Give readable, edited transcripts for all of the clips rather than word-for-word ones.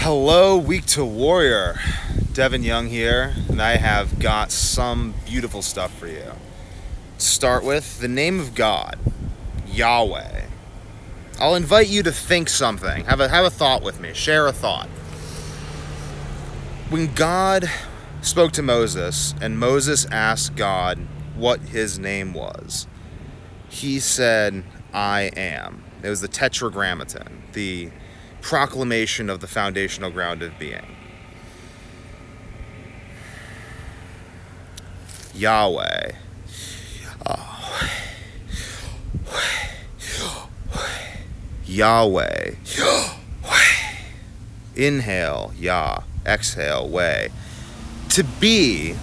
Hello, Week to Warrior. Devin Young here, and I have got some beautiful stuff for you. Start with the name of God, Yahweh. I'll invite you to think something. Have a thought with me. Share a thought. When God spoke to Moses, and Moses asked God what his name was, he said, I am. It was the Tetragrammaton, the proclamation of the foundational ground of being. Yahweh. Yahweh. Inhale, Yah. Exhale, way. To be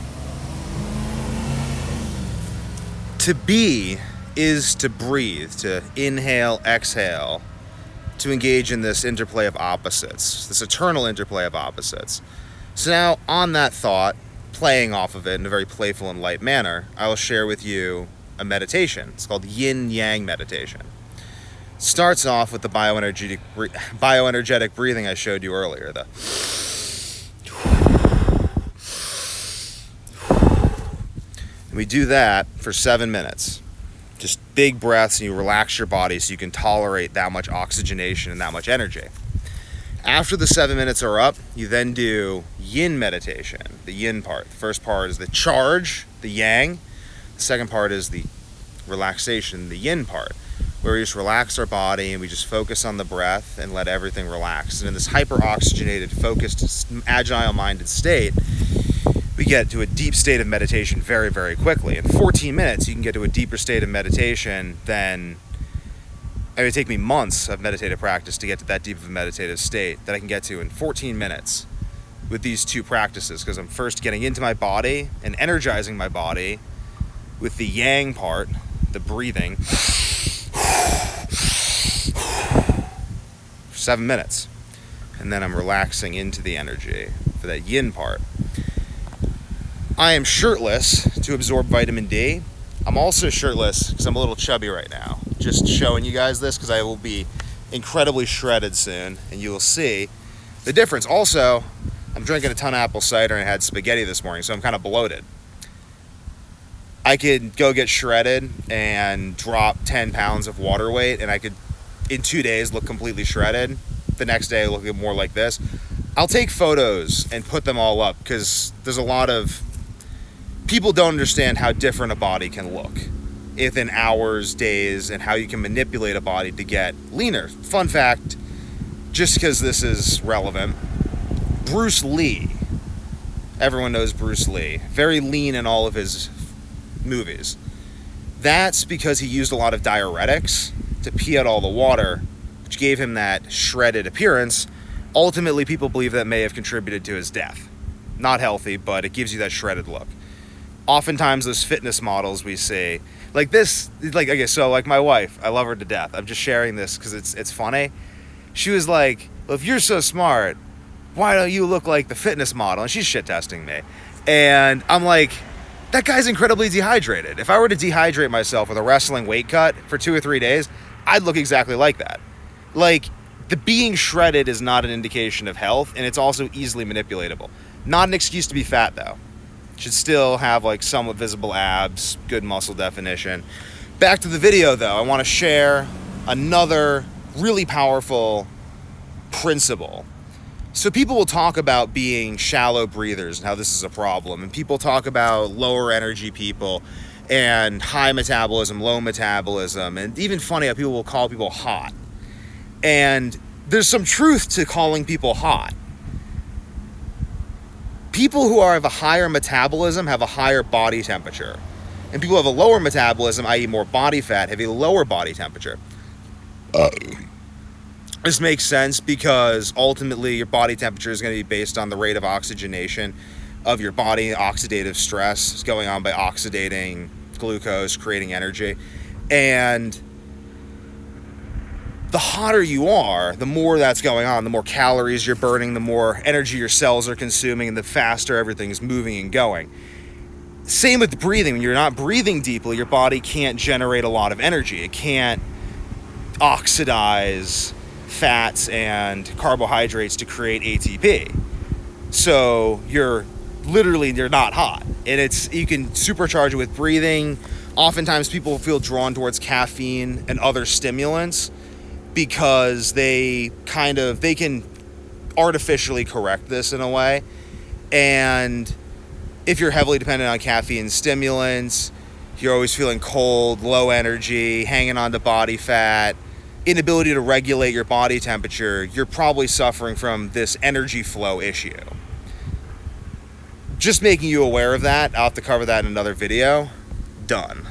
is to breathe, to inhale, exhale, to engage in this interplay of opposites, this eternal interplay of opposites. So now, on that thought, playing off of it in a very playful and light manner, I will share with you a meditation. It's called yin-yang meditation. It starts off with the bioenergetic breathing I showed you earlier. And we do that for 7 minutes. Just big breaths, and you relax your body so you can tolerate that much oxygenation and that much energy. After the 7 minutes are up, you then do yin meditation, the yin part. The first part is the charge, the yang. The second part is the relaxation, the yin part, where we just relax our body and we just focus on the breath and let everything relax. And in this hyper-oxygenated, focused, agile-minded state, we get to a deep state of meditation very, very quickly. In 14 minutes, you can get to a deeper state of meditation than... It would take me months of meditative practice to get to that deep of a meditative state that I can get to in 14 minutes with these two practices, because I'm first getting into my body and energizing my body with the yang part, the breathing, for 7 minutes. And then I'm relaxing into the energy for that yin part. I am shirtless to absorb vitamin D. I'm also shirtless because I'm a little chubby right now. Just showing you guys this because I will be incredibly shredded soon, and you will see the difference. Also, I'm drinking a ton of apple cider and I had spaghetti this morning, so I'm kind of bloated. I could go get shredded and drop 10 pounds of water weight, and I could, in 2 days, look completely shredded. The next day, look more like this. I'll take photos and put them all up because there's a lot of... People don't understand how different a body can look within hours, days, and how you can manipulate a body to get leaner. Fun fact, just because this is relevant, Bruce Lee, everyone knows Bruce Lee, very lean in all of his movies. That's because he used a lot of diuretics to pee out all the water, which gave him that shredded appearance. Ultimately, people believe that may have contributed to his death. Not healthy, but it gives you that shredded look. Oftentimes those fitness models we see, like this, like my wife, I love her to death. I'm just sharing this because it's funny. She was like, well, if you're so smart, why don't you look like the fitness model? And she's shit testing me. And I'm like, that guy's incredibly dehydrated. If I were to dehydrate myself with a wrestling weight cut for 2 or 3 days, I'd look exactly like that. Like, the being shredded is not an indication of health, and it's also easily manipulatable. Not an excuse to be fat, though. Should still have like somewhat visible abs, good muscle definition. Back to the video though, I want to share another really powerful principle. So people will talk about being shallow breathers and how this is a problem, and people talk about lower energy people and high metabolism, low metabolism, and even funny how people will call people hot. And there's some truth to calling people hot. People who have a higher metabolism have a higher body temperature. And people who have a lower metabolism, i.e. more body fat, have a lower body temperature. This makes sense because ultimately your body temperature is going to be based on the rate of oxygenation of your body. Oxidative stress is going on by oxidating glucose, creating energy. And the hotter you are, the more that's going on, the more calories you're burning, the more energy your cells are consuming, and the faster everything's moving and going. Same with breathing. When you're not breathing deeply, your body can't generate a lot of energy. It can't oxidize fats and carbohydrates to create ATP. So you're not hot, and you can supercharge it with breathing. Oftentimes people feel drawn towards caffeine and other stimulants because they can artificially correct this in a way. And if you're heavily dependent on caffeine stimulants, you're always feeling cold, low energy, hanging on to body fat, inability to regulate your body temperature, you're probably suffering from this energy flow issue. Just making you aware of that. I'll have to cover that in another video. Done.